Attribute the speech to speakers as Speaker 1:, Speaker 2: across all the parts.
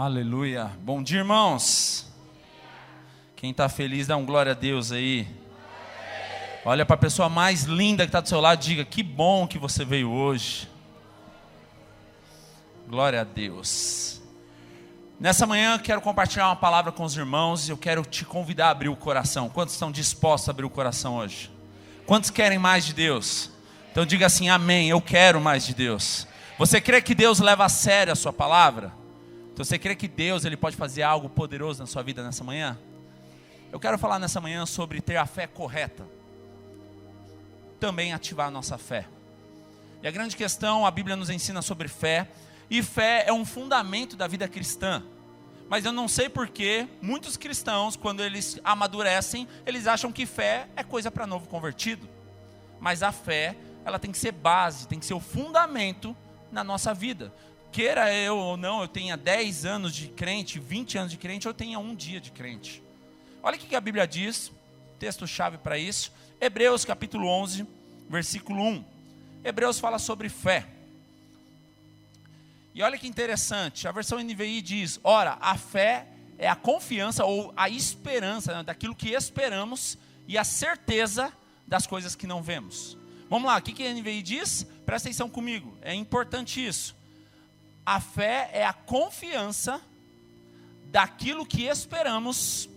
Speaker 1: Aleluia. Bom dia, irmãos. Quem está feliz, dá um glória a Deus aí. Olha para a pessoa mais linda que está do seu lado e diga: que bom que você veio hoje. Glória a Deus. Nessa manhã eu quero compartilhar uma palavra com os irmãos e eu quero te convidar a abrir o coração. Quantos estão dispostos a abrir o coração hoje? Quantos querem mais de Deus? Então diga assim: amém, eu quero mais de Deus. Você crê que Deus leva a sério a sua palavra? Então você crê que Deus ele pode fazer algo poderoso na sua vida nessa manhã? Eu quero falar nessa manhã sobre ter a fé correta. Também ativar a nossa fé. E a grande questão, a Bíblia nos ensina sobre fé. E fé é um fundamento da vida cristã. Mas eu não sei porquê, muitos cristãos, quando eles amadurecem, eles acham que fé é coisa para novo convertido. Mas a fé, ela tem que ser base, tem que ser o fundamento na nossa vida. Queira eu ou não, eu tenha 10 anos de crente, 20 anos de crente, ou eu tenha um dia de crente. Olha o que a Bíblia diz, texto-chave para isso. Hebreus capítulo 11, versículo 1. Hebreus fala sobre fé. E olha que interessante, a versão NVI diz: ora, a fé é a confiança ou a esperança, né, daquilo que esperamos e a certeza das coisas que não vemos. Vamos lá, o que a NVI diz? Presta atenção comigo, é importante isso. A fé é a confiança daquilo que esperamos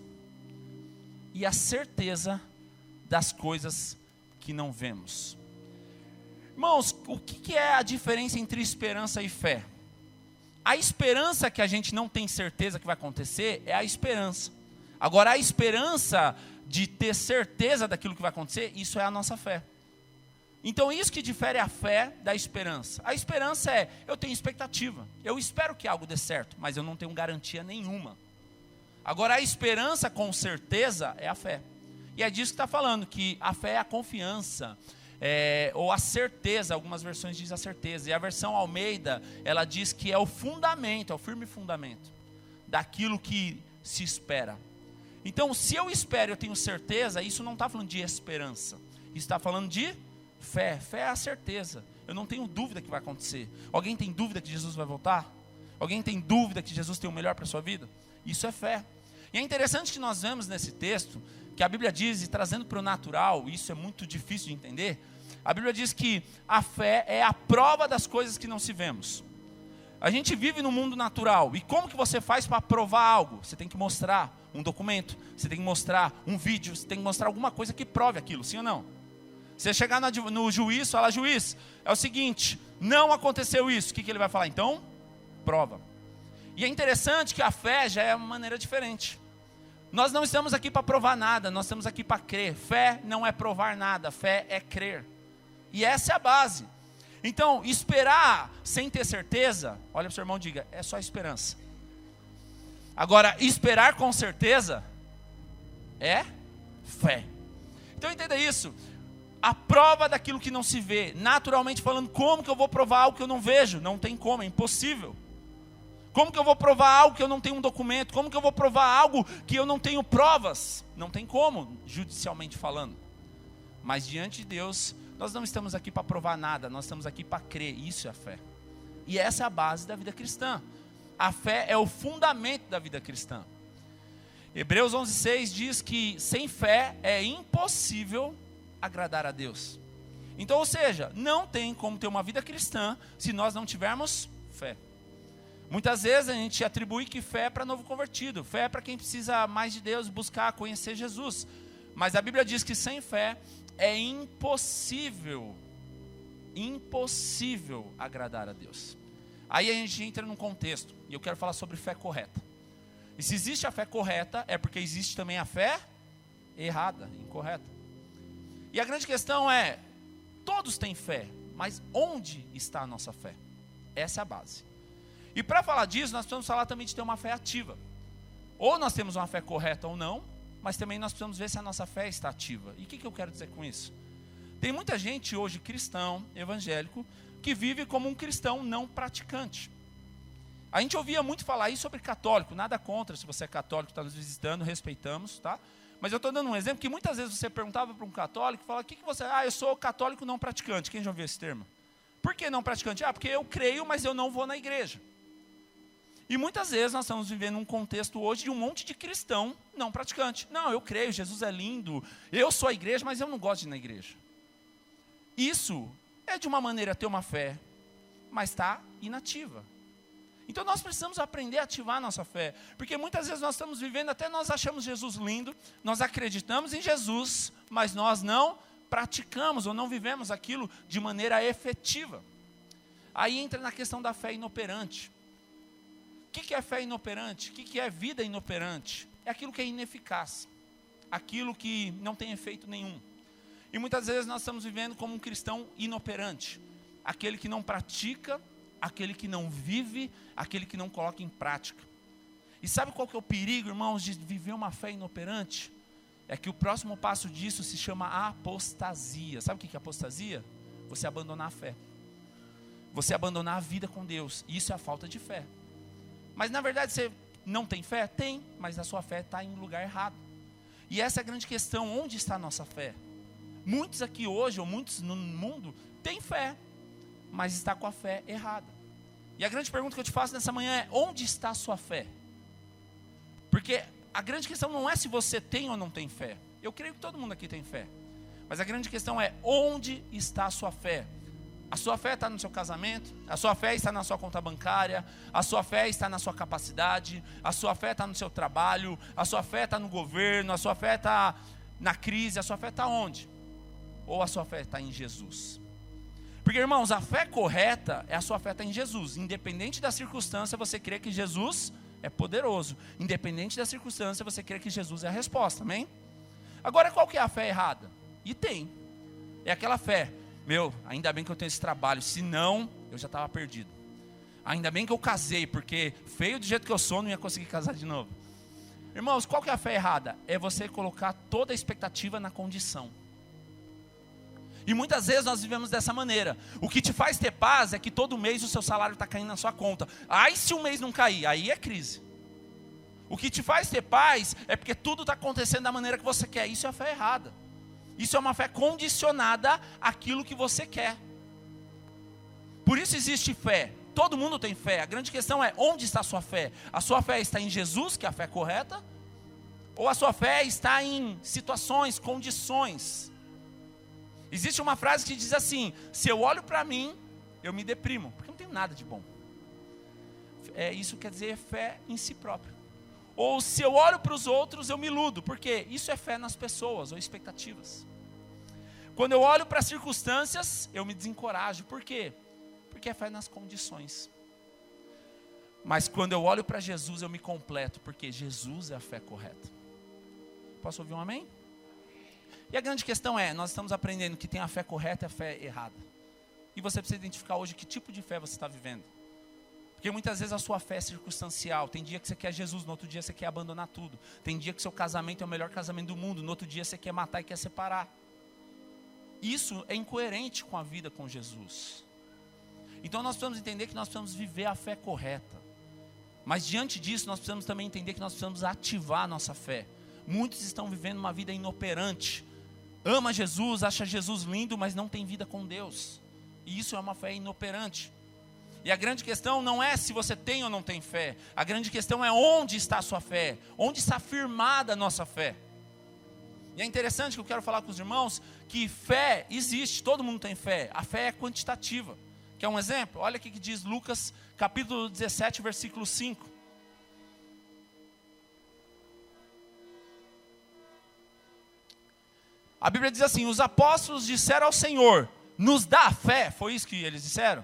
Speaker 1: e a certeza das coisas que não vemos. Irmãos, o que é a diferença entre esperança e fé? A esperança que a gente não tem certeza que vai acontecer é a esperança. Agora, a esperança de ter certeza daquilo que vai acontecer, isso é a nossa fé. Então, isso que difere a fé da esperança. A esperança é: eu tenho expectativa, eu espero que algo dê certo, mas eu não tenho garantia nenhuma. Agora, a esperança com certeza é a fé. E é disso que está falando, que a fé é a confiança, ou a certeza. Algumas versões dizem a certeza. E a versão Almeida, ela diz que é o fundamento, é o firme fundamento daquilo que se espera. Então, se eu espero, eu tenho certeza, isso não está falando de esperança. Isso está falando de fé. Fé é a certeza. Eu não tenho dúvida que vai acontecer. Alguém tem dúvida que Jesus vai voltar? Alguém tem dúvida que Jesus tem o melhor para a sua vida? Isso é fé. E é interessante que nós vemos nesse texto, que a Bíblia diz, e trazendo para o natural, isso é muito difícil de entender, a Bíblia diz que a fé é a prova das coisas que não se vemos. A gente vive no mundo natural, e como que você faz para provar algo? Você tem que mostrar um documento, você tem que mostrar um vídeo, você tem que mostrar alguma coisa que prove aquilo, sim ou não? Você chegar no juiz, fala: juiz, é o seguinte, não aconteceu isso. O que ele vai falar? Então, prova. E é interessante que a fé já é uma maneira diferente. Nós não estamos aqui para provar nada, nós estamos aqui para crer. Fé não é provar nada, fé é crer. E essa é a base. Então, esperar sem ter certeza, olha para o seu irmão e diga: é só esperança. Agora, esperar com certeza é fé. Então entenda isso. A prova daquilo que não se vê. Naturalmente falando, como que eu vou provar algo que eu não vejo? Não tem como, é impossível. Como que eu vou provar algo que eu não tenho um documento? Como que eu vou provar algo que eu não tenho provas? Não tem como, judicialmente falando. Mas diante de Deus, nós não estamos aqui para provar nada, nós estamos aqui para crer. Isso é a fé. E essa é a base da vida cristã. A fé é o fundamento da vida cristã. Hebreus 11:6 diz que sem fé é impossível agradar a Deus. Então, ou seja, não tem como ter uma vida cristã se nós não tivermos fé. Muitas vezes a gente atribui que fé é para novo convertido, fé é para quem precisa mais de Deus, buscar conhecer Jesus. Mas a Bíblia diz que sem fé é impossível agradar a Deus. Aí a gente entra num contexto, e eu quero falar sobre fé correta. E se existe a fé correta, é porque existe também a fé errada, incorreta. E a grande questão é, todos têm fé, mas onde está a nossa fé? Essa é a base. E para falar disso, nós precisamos falar também de ter uma fé ativa. Ou nós temos uma fé correta ou não, mas também nós precisamos ver se a nossa fé está ativa. E o que eu quero dizer com isso? Tem muita gente hoje, cristão, evangélico, que vive como um cristão não praticante. A gente ouvia muito falar isso sobre católico, nada contra, se você é católico, está nos visitando, respeitamos, tá? Mas eu estou dando um exemplo que muitas vezes você perguntava para um católico, fala: o que você... eu sou católico não praticante. Quem já ouviu esse termo? Por que não praticante? Porque eu creio, mas eu não vou na igreja. E muitas vezes nós estamos vivendo um contexto hoje de um monte de cristão não praticante. Não, eu creio, Jesus é lindo, eu sou a igreja, mas eu não gosto de ir na igreja. Isso é de uma maneira ter uma fé, mas está inativa. Então nós precisamos aprender a ativar a nossa fé, porque muitas vezes nós estamos vivendo, até nós achamos Jesus lindo, nós acreditamos em Jesus, mas nós não praticamos ou não vivemos aquilo de maneira efetiva. Aí entra na questão da fé inoperante. O que é fé inoperante? O que é vida inoperante? É aquilo que é ineficaz, aquilo que não tem efeito nenhum. E muitas vezes nós estamos vivendo como um cristão inoperante, aquele que não pratica, aquele que não vive, aquele que não coloca em prática. E sabe qual que é o perigo, irmãos, de viver uma fé inoperante? É que o próximo passo disso se chama apostasia. Sabe o que é apostasia? Você abandonar a fé. Você abandonar a vida com Deus. Isso é a falta de fé. Mas na verdade você não tem fé? Tem, mas a sua fé está em um lugar errado. E essa é a grande questão, onde está a nossa fé? Muitos aqui hoje, ou muitos no mundo, têm fé, mas está com a fé errada. E a grande pergunta que eu te faço nessa manhã é, onde está a sua fé? Porque a grande questão não é se você tem ou não tem fé. Eu creio que todo mundo aqui tem fé. Mas a grande questão é, onde está a sua fé? A sua fé está no seu casamento, a sua fé está na sua conta bancária, a sua fé está na sua capacidade, a sua fé está no seu trabalho, a sua fé está no governo, a sua fé está na crise, a sua fé está onde? Ou a sua fé está em Jesus? Porque, irmãos, a fé correta é a sua fé está em Jesus. Independente da circunstância, você crê que Jesus é poderoso. Independente da circunstância, você crê que Jesus é a resposta, amém? Agora, qual que é a fé errada? E tem. É aquela fé, ainda bem que eu tenho esse trabalho, senão eu já estava perdido. Ainda bem que eu casei, porque feio do jeito que eu sou, não ia conseguir casar de novo. Irmãos, qual que é a fé errada? É você colocar toda a expectativa na condição. E muitas vezes nós vivemos dessa maneira. O que te faz ter paz é que todo mês o seu salário está caindo na sua conta. Aí se um mês não cair, aí é crise. O que te faz ter paz é porque tudo está acontecendo da maneira que você quer. Isso é a fé errada. Isso é uma fé condicionada àquilo que você quer. Por isso existe fé. Todo mundo tem fé. A grande questão é, onde está a sua fé? A sua fé está em Jesus, que é a fé correta? Ou a sua fé está em situações, condições? Existe uma frase que diz assim, se eu olho para mim, eu me deprimo, porque eu não tenho nada de bom. Isso quer dizer fé em si próprio. Ou se eu olho para os outros, eu me iludo, porque isso é fé nas pessoas, ou expectativas. Quando eu olho para as circunstâncias, eu me desencorajo. Por quê? Porque é fé nas condições. Mas quando eu olho para Jesus, eu me completo, porque Jesus é a fé correta. Posso ouvir um amém? E a grande questão é, nós estamos aprendendo que tem a fé correta e a fé errada. E você precisa identificar hoje que tipo de fé você está vivendo. Porque muitas vezes a sua fé é circunstancial. Tem dia que você quer Jesus, no outro dia você quer abandonar tudo. Tem dia que seu casamento é o melhor casamento do mundo, no outro dia você quer matar e quer separar. Isso é incoerente com a vida com Jesus. Então nós precisamos entender que nós precisamos viver a fé correta. Mas diante disso nós precisamos também entender que nós precisamos ativar a nossa fé. Muitos estão vivendo uma vida inoperante. Ama Jesus, acha Jesus lindo, mas não tem vida com Deus. E isso é uma fé inoperante. E a grande questão não é se você tem ou não tem fé. A grande questão é onde está a sua fé. Onde está firmada a nossa fé. E é interessante que eu quero falar com os irmãos que fé existe, todo mundo tem fé. A fé é quantitativa. Quer um exemplo? Olha o que diz Lucas capítulo 17, versículo 5. A Bíblia diz assim, os apóstolos disseram ao Senhor, nos dá a fé. Foi isso que eles disseram?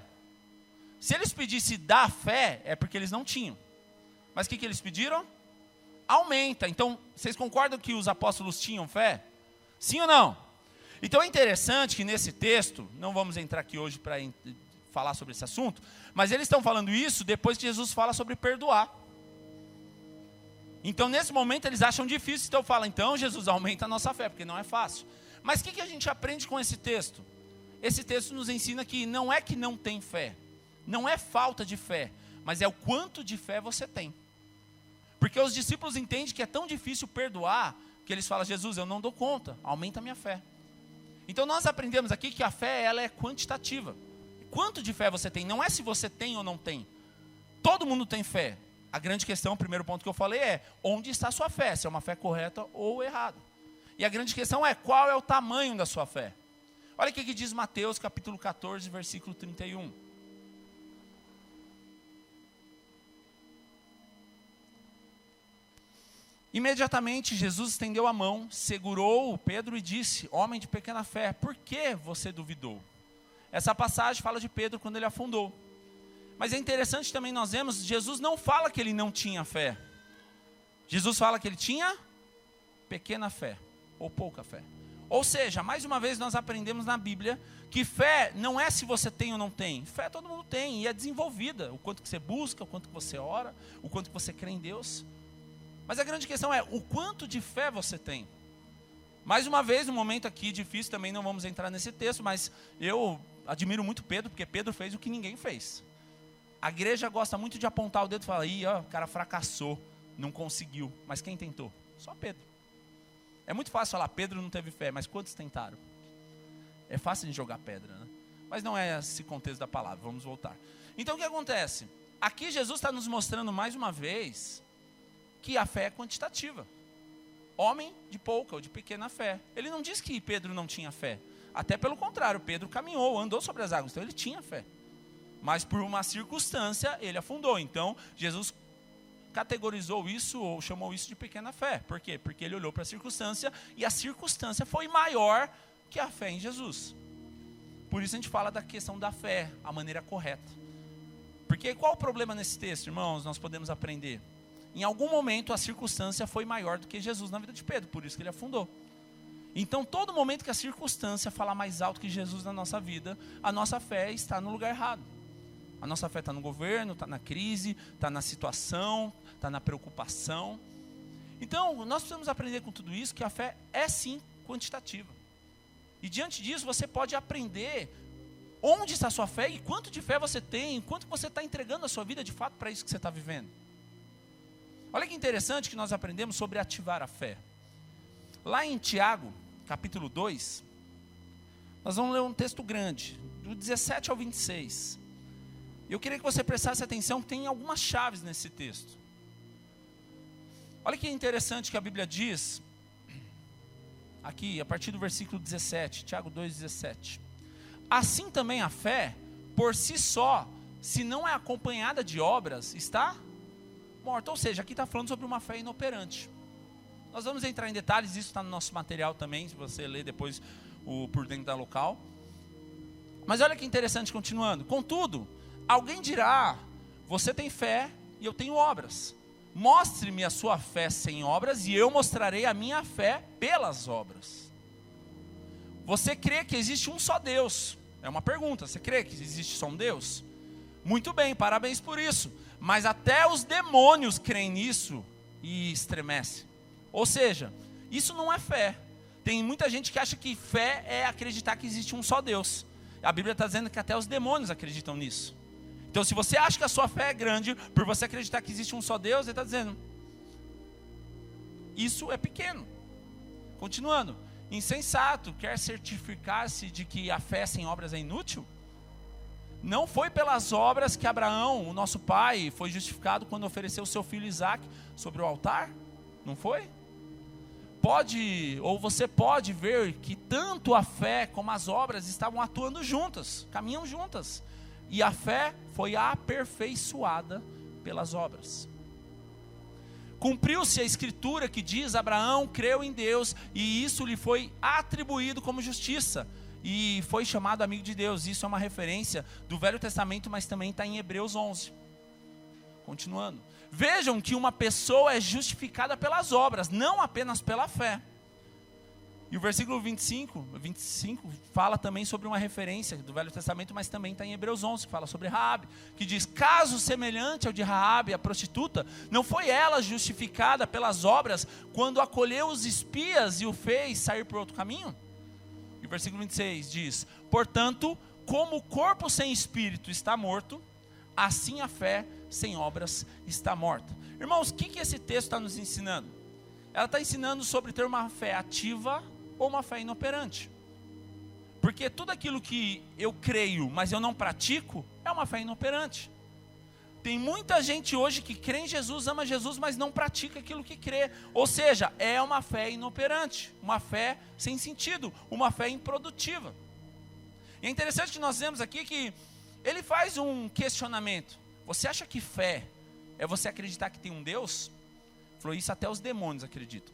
Speaker 1: Se eles pedissem dá a fé, é porque eles não tinham. Mas o que eles pediram? Aumenta. Então, vocês concordam que os apóstolos tinham fé? Sim ou não? Então é interessante que nesse texto, não vamos entrar aqui hoje para falar sobre esse assunto, mas eles estão falando isso depois que Jesus fala sobre perdoar. Então nesse momento eles acham difícil, então falam, então Jesus aumenta a nossa fé, porque não é fácil. Mas o que a gente aprende com esse texto? Esse texto nos ensina que não tem fé, não é falta de fé, mas é o quanto de fé você tem. Porque os discípulos entendem que é tão difícil perdoar, que eles falam, Jesus, eu não dou conta, aumenta a minha fé. Então nós aprendemos aqui que a fé ela é quantitativa. Quanto de fé você tem? Não é se você tem ou não tem. Todo mundo tem fé. a grande questão, o primeiro ponto que eu falei é, onde está a sua fé? Se é uma fé correta ou errada. E a grande questão é, qual é o tamanho da sua fé? Olha o que diz Mateus capítulo 14, versículo 31. Imediatamente Jesus estendeu a mão, segurou Pedro e disse, homem de pequena fé, por que você duvidou? Essa passagem fala de Pedro quando ele afundou. Mas é interessante também nós vemos, Jesus não fala que ele não tinha fé. Jesus fala que ele tinha pequena fé, ou pouca fé. Ou seja, mais uma vez nós aprendemos na Bíblia que fé não é se você tem ou não tem. Fé todo mundo tem e é desenvolvida. O quanto que você busca, o quanto que você ora, o quanto que você crê em Deus. Mas a grande questão é, o quanto de fé você tem? Mais uma vez, um momento aqui difícil, também não vamos entrar nesse texto, mas eu admiro muito Pedro, porque Pedro fez o que ninguém fez. A igreja gosta muito de apontar o dedo e falar, o cara fracassou, não conseguiu. Mas quem tentou? Só Pedro. É muito fácil falar, Pedro não teve fé, mas quantos tentaram? É fácil de jogar pedra, né? Mas não é esse contexto da palavra, vamos voltar. Então o que acontece? Aqui Jesus está nos mostrando mais uma vez que a fé é quantitativa. Homem de pouca ou de pequena fé. Ele não diz que Pedro não tinha fé. Até pelo contrário, Pedro caminhou, andou sobre as águas, então ele tinha fé. Mas por uma circunstância, ele afundou. Então, Jesus categorizou isso, ou chamou isso de pequena fé. Por quê? Porque ele olhou para a circunstância, e a circunstância foi maior que a fé em Jesus. Por isso a gente fala da questão da fé, a maneira correta. Porque qual o problema nesse texto, irmãos? Nós podemos aprender. Em algum momento a circunstância foi maior do que Jesus na vida de Pedro, por isso que ele afundou. Então todo momento que a circunstância falar mais alto que Jesus na nossa vida, a nossa fé está no lugar errado. A nossa fé está no governo, está na crise, está na situação, está na preocupação. Então nós precisamos aprender com tudo isso que a fé é sim quantitativa. E diante disso você pode aprender onde está a sua fé e quanto de fé você tem, quanto você está entregando a sua vida de fato para isso que você está vivendo. Olha que interessante que nós aprendemos sobre ativar a fé. Lá em Tiago, capítulo 2, nós vamos ler um texto grande, do 17 ao 26. Eu queria que você prestasse atenção, que tem algumas chaves nesse texto. Olha que interessante que a Bíblia diz, aqui, a partir do versículo 17, Tiago 2, 17. Assim também a fé, por si só, se não é acompanhada de obras, está morta. Ou seja, aqui está falando sobre uma fé inoperante. Nós vamos entrar em detalhes, isso está no nosso material também, se você ler depois o Por Dentro da Local. Mas olha que interessante, continuando. Contudo, alguém dirá, você tem fé e eu tenho obras. Mostre-me a sua fé sem obras e eu mostrarei a minha fé pelas obras. Você crê que existe um só Deus? É uma pergunta, você crê que existe só um Deus? Muito bem, parabéns por isso. Mas até os demônios creem nisso e estremecem. Ou seja, isso não é fé. Tem muita gente que acha que fé é acreditar que existe um só Deus. A Bíblia está dizendo que até os demônios acreditam nisso. Então se você acha que a sua fé é grande, por você acreditar que existe um só Deus, ele está dizendo, isso é pequeno. Continuando, insensato, quer certificar-se de que a fé sem obras é inútil? Não foi pelas obras que Abraão, o nosso pai, foi justificado quando ofereceu o seu filho Isaque sobre o altar? Não foi? Você pode ver que tanto a fé como as obras estavam atuando juntas, caminham juntas. E a fé foi aperfeiçoada pelas obras. Cumpriu-se a escritura que diz, Abraão creu em Deus e isso lhe foi atribuído como justiça. E foi chamado amigo de Deus. Isso é uma referência do Velho Testamento, mas também está em Hebreus 11. Continuando. Vejam que uma pessoa é justificada pelas obras, não apenas pela fé. E o versículo 25 fala também sobre uma referência do Velho Testamento, mas também está em Hebreus 11, que fala sobre Raabe, que diz, caso semelhante ao de Raabe, a prostituta, não foi ela justificada pelas obras, quando acolheu os espias e o fez sair por outro caminho? E o versículo 26 diz, portanto, como o corpo sem espírito está morto, assim a fé sem obras está morta. Irmãos, o que esse texto está nos ensinando? Ela está ensinando sobre ter uma fé ativa ou uma fé inoperante. Porque tudo aquilo que eu creio, mas eu não pratico, é uma fé inoperante. Tem muita gente hoje que crê em Jesus, ama Jesus, mas não pratica aquilo que crê. Ou seja, é uma fé inoperante, uma fé sem sentido, uma fé improdutiva. E é interessante que nós vemos aqui que ele faz um questionamento. Você acha que fé é você acreditar que tem um Deus? Ele falou, isso até os demônios acreditam.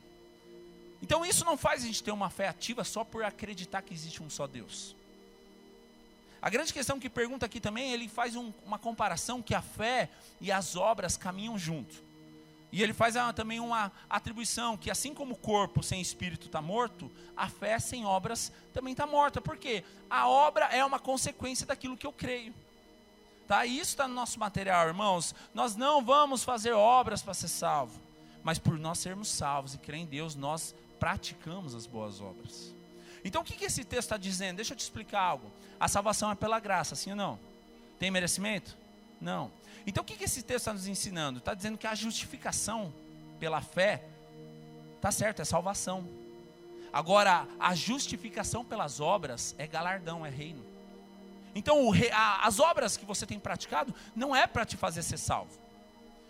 Speaker 1: Então isso não faz a gente ter uma fé ativa só por acreditar que existe um só Deus. A grande questão que pergunta aqui também, ele faz uma comparação que a fé e as obras caminham junto. E ele faz também uma atribuição, que assim como o corpo sem espírito está morto, a fé sem obras também está morta. Por quê? A obra é uma consequência daquilo que eu creio. Tá? E isso está no nosso material, irmãos. Nós não vamos fazer obras para ser salvo, mas por nós sermos salvos e crer em Deus, nós praticamos as boas obras. Então o que esse texto está dizendo? Deixa eu te explicar algo. A salvação é pela graça, sim ou não? Tem merecimento? Não. Então o que esse texto está nos ensinando? Está dizendo que a justificação pela fé, está certo, é salvação. Agora, a justificação pelas obras é galardão, é reino. Então as obras que você tem praticado não é para te fazer ser salvo.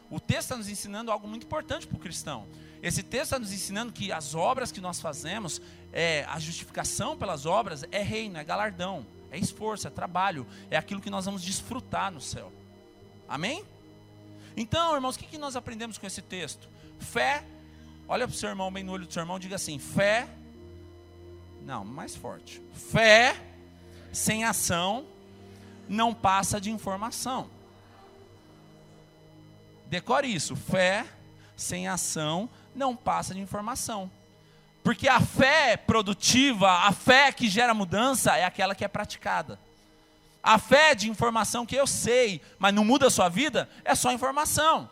Speaker 1: O texto está nos ensinando algo muito importante para o cristão. Esse texto está nos ensinando que as obras que nós fazemos, a justificação pelas obras é reino, é galardão, é esforço, é trabalho, é aquilo que nós vamos desfrutar no céu. Amém? Então, irmãos, o que nós aprendemos com esse texto? Fé, olha para o seu irmão, bem no olho do seu irmão, diga assim, fé, não, mais forte. Fé sem ação não passa de informação. Decore isso, fé sem ação não passa de informação. Porque a fé produtiva, a fé que gera mudança é aquela que é praticada. A fé de informação que eu sei, mas não muda a sua vida, é só informação.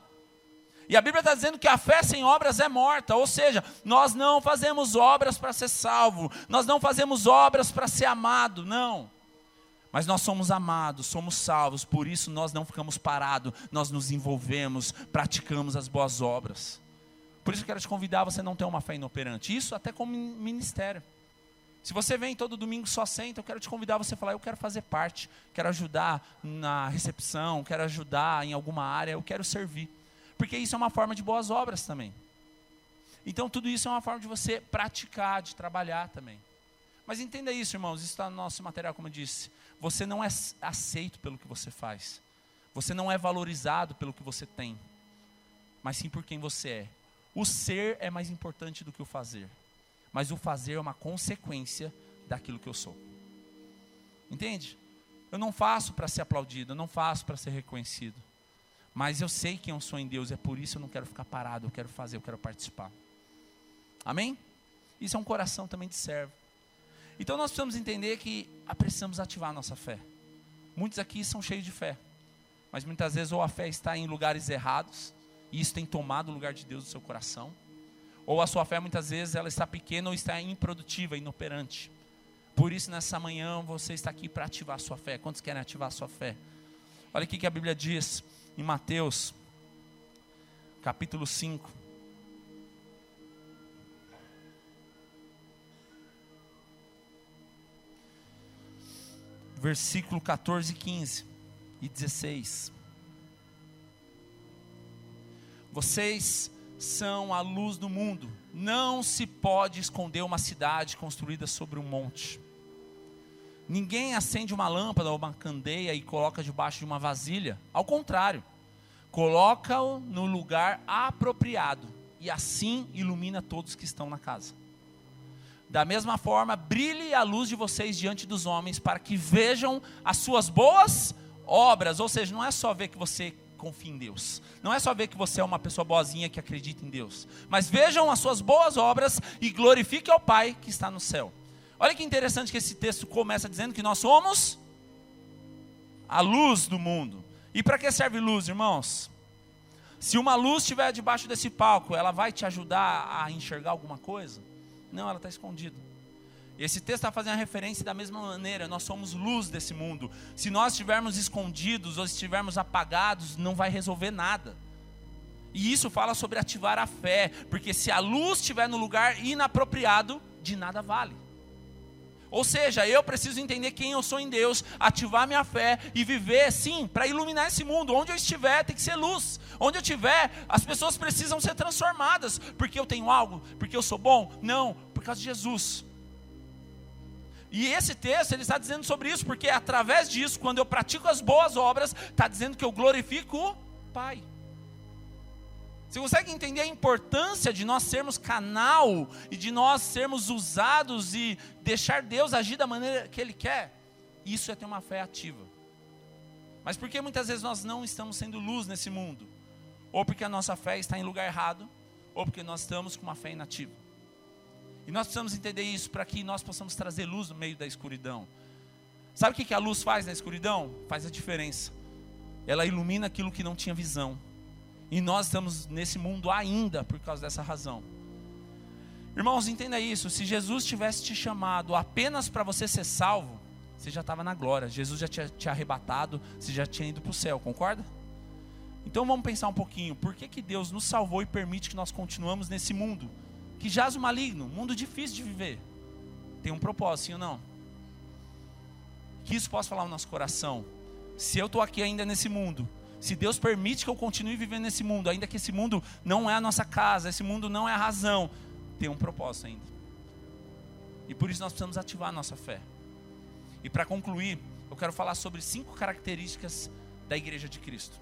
Speaker 1: E a Bíblia está dizendo que a fé sem obras é morta, ou seja, nós não fazemos obras para ser salvo, nós não fazemos obras para ser amado, não. Mas nós somos amados, somos salvos, por isso nós não ficamos parados, nós nos envolvemos, praticamos as boas obras. Por isso eu quero te convidar a você não ter uma fé inoperante, isso até como ministério. Se você vem todo domingo só senta, eu quero te convidar a você falar, eu quero fazer parte, quero ajudar na recepção, quero ajudar em alguma área, eu quero servir. Porque isso é uma forma de boas obras também. Então tudo isso é uma forma de você praticar, de trabalhar também. Mas entenda isso, irmãos, isso está no nosso material, como eu disse. Você não é aceito pelo que você faz. Você não é valorizado pelo que você tem. Mas sim por quem você é. O ser é mais importante do que o fazer. Mas o fazer é uma consequência daquilo que eu sou. Entende? Eu não faço para ser aplaudido, eu não faço para ser reconhecido. Mas eu sei quem eu sou em Deus, é por isso eu não quero ficar parado, eu quero fazer, eu quero participar. Amém? Isso é um coração também de servo. Então nós precisamos entender que precisamos ativar a nossa fé. Muitos aqui são cheios de fé, mas muitas vezes ou a fé está em lugares errados, e isso tem tomado o lugar de Deus no seu coração, ou a sua fé muitas vezes ela está pequena ou está improdutiva, inoperante. Por isso nessa manhã você está aqui para ativar a sua fé. Quantos querem ativar a sua fé? Olha aqui que a Bíblia diz em Mateus capítulo 5. Versículo 14, 15 e 16. Vocês são a luz do mundo. Não se pode esconder uma cidade construída sobre um monte. Ninguém acende uma lâmpada ou uma candeia e coloca debaixo de uma vasilha. Ao contrário, coloca-o no lugar apropriado e assim ilumina todos que estão na casa. Da mesma forma, brilhe a luz de vocês diante dos homens, para que vejam as suas boas obras. Ou seja, não é só ver que você confia em Deus, não é só ver que você é uma pessoa boazinha que acredita em Deus, mas vejam as suas boas obras e glorifique ao Pai que está no céu. Olha que interessante que esse texto começa dizendo que nós somos a luz do mundo. E para que serve luz, irmãos? Se uma luz estiver debaixo desse palco, ela vai te ajudar a enxergar alguma coisa? Não, ela está escondida. Esse texto está fazendo a referência da mesma maneira. Nós somos luz desse mundo. Se nós estivermos escondidos ou estivermos apagados, não vai resolver nada. E isso fala sobre ativar a fé, porque se a luz estiver no lugar inapropriado, de nada vale. Ou seja, eu preciso entender quem eu sou em Deus, ativar minha fé e viver, sim, para iluminar esse mundo. Onde eu estiver tem que ser luz. Onde eu estiver, as pessoas precisam ser transformadas. Porque eu tenho algo? Porque eu sou bom? Não, por causa de Jesus. E esse texto, ele está dizendo sobre isso, porque através disso, quando eu pratico as boas obras, está dizendo que eu glorifico o Pai. Você consegue entender a importância de nós sermos canal e de nós sermos usados e deixar Deus agir da maneira que Ele quer? Isso é ter uma fé ativa. Mas por que muitas vezes nós não estamos sendo luz nesse mundo? Ou porque a nossa fé está em lugar errado, ou porque nós estamos com uma fé inativa. E nós precisamos entender isso para que nós possamos trazer luz no meio da escuridão. Sabe o que a luz faz na escuridão? Faz a diferença. Ela ilumina aquilo que não tinha visão. E nós estamos nesse mundo ainda por causa dessa razão. Irmãos, entenda isso. Se Jesus tivesse te chamado apenas para você ser salvo, você já estava na glória. Jesus já tinha te arrebatado, você já tinha ido para o céu, concorda? Então vamos pensar um pouquinho. Por que Deus nos salvou e permite que nós continuamos nesse mundo que jaz o maligno, um mundo difícil de viver? Tem um propósito, sim ou não? Que isso possa falar no nosso coração. Se eu estou aqui ainda nesse mundo, se Deus permite que eu continue vivendo nesse mundo, ainda que esse mundo não é a nossa casa, esse mundo não é a razão, tem um propósito ainda. E por isso nós precisamos ativar a nossa fé. E para concluir, eu quero falar sobre 5 características da igreja de Cristo.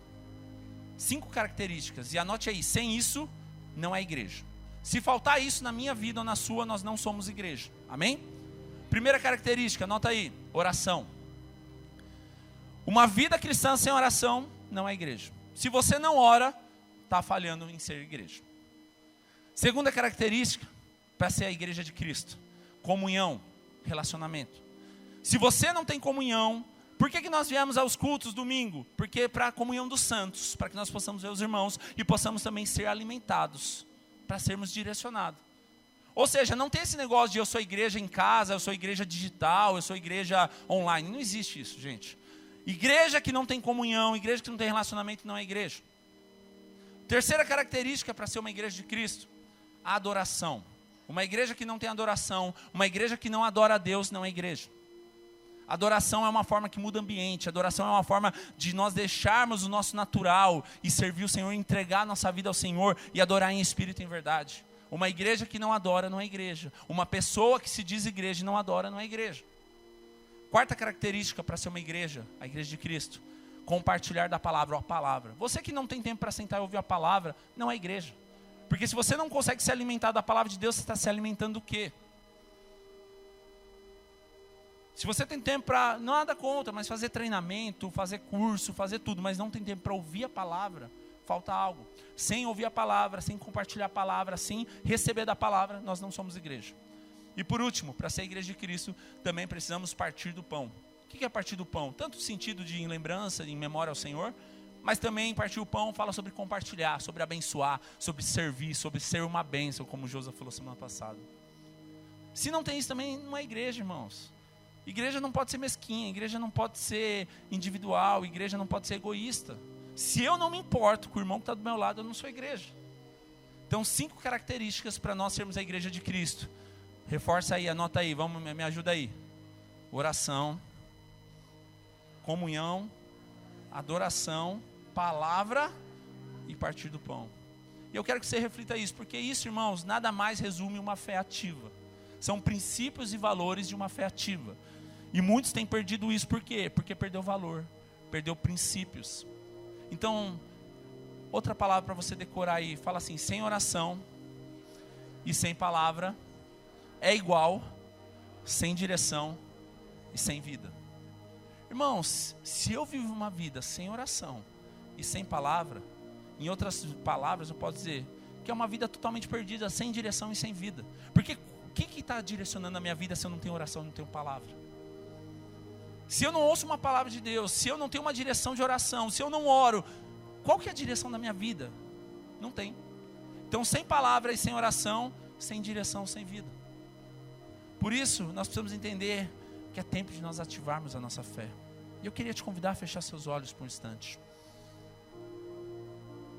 Speaker 1: 5 características, e anote aí, sem isso, não é igreja. Se faltar isso na minha vida ou na sua, nós não somos igreja, amém? Primeira característica, anota aí, oração. Uma vida cristã sem oração não é igreja. Se você não ora, está falhando em ser igreja. Segunda característica, para ser a igreja de Cristo, comunhão, relacionamento. Se você não tem comunhão, por que nós viemos aos cultos domingo? Porque para a comunhão dos santos, para que nós possamos ver os irmãos e possamos também ser alimentados, para sermos direcionados. Ou seja, não tem esse negócio de eu sou igreja em casa, eu sou igreja digital, eu sou igreja online. Não existe isso, gente. Igreja que não tem comunhão, igreja que não tem relacionamento não é igreja. Terceira característica para ser uma igreja de Cristo, a adoração. Uma igreja que não tem adoração, uma igreja que não adora a Deus não é igreja. Adoração é uma forma que muda o ambiente, adoração é uma forma de nós deixarmos o nosso natural e servir o Senhor, entregar a nossa vida ao Senhor e adorar em espírito e em verdade. Uma igreja que não adora não é igreja. Uma pessoa que se diz igreja e não adora não é igreja. Quarta característica para ser uma igreja, a igreja de Cristo, compartilhar da palavra, a palavra. Você que não tem tempo para sentar e ouvir a palavra, não é igreja. Porque se você não consegue se alimentar da palavra de Deus, você está se alimentando do quê? Se você tem tempo para, nada contra, mas fazer treinamento, fazer curso, fazer tudo, mas não tem tempo para ouvir a palavra, falta algo. Sem ouvir a palavra, sem compartilhar a palavra, sem receber da palavra, nós não somos igreja. E por último, para ser a igreja de Cristo, também precisamos partir do pão. O que é partir do pão? Tanto o sentido de em lembrança, em memória ao Senhor, mas também partir o pão fala sobre compartilhar, sobre abençoar, sobre servir, sobre ser uma bênção, como o Josa falou semana passada. Se não tem isso também, não é igreja, irmãos. Igreja não pode ser mesquinha, igreja não pode ser individual, igreja não pode ser egoísta. Se eu não me importo com o irmão que está do meu lado, eu não sou igreja. Então 5 características para nós sermos a igreja de Cristo. Reforça aí, anota aí, vamos, me ajuda aí. Oração, comunhão, adoração, palavra e partir do pão. E eu quero que você reflita isso, porque isso, irmãos, nada mais resume uma fé ativa. São princípios e valores de uma fé ativa. E muitos têm perdido isso, por quê? Porque perdeu valor, perdeu princípios. Então, outra palavra para você decorar aí, fala assim, sem oração e sem palavra é igual, sem direção e sem vida. Irmãos, se eu vivo uma vida sem oração e sem palavra, em outras palavras eu posso dizer que é uma vida totalmente perdida, sem direção e sem vida. Porque o que está direcionando a minha vida se eu não tenho oração e não tenho palavra? Se eu não ouço uma palavra de Deus, se eu não tenho uma direção de oração, se eu não oro, qual que é a direção da minha vida? Não tem. Então sem palavra e sem oração, sem direção, sem vida. Por isso, nós precisamos entender que é tempo de nós ativarmos a nossa fé. E eu queria te convidar a fechar seus olhos por um instante.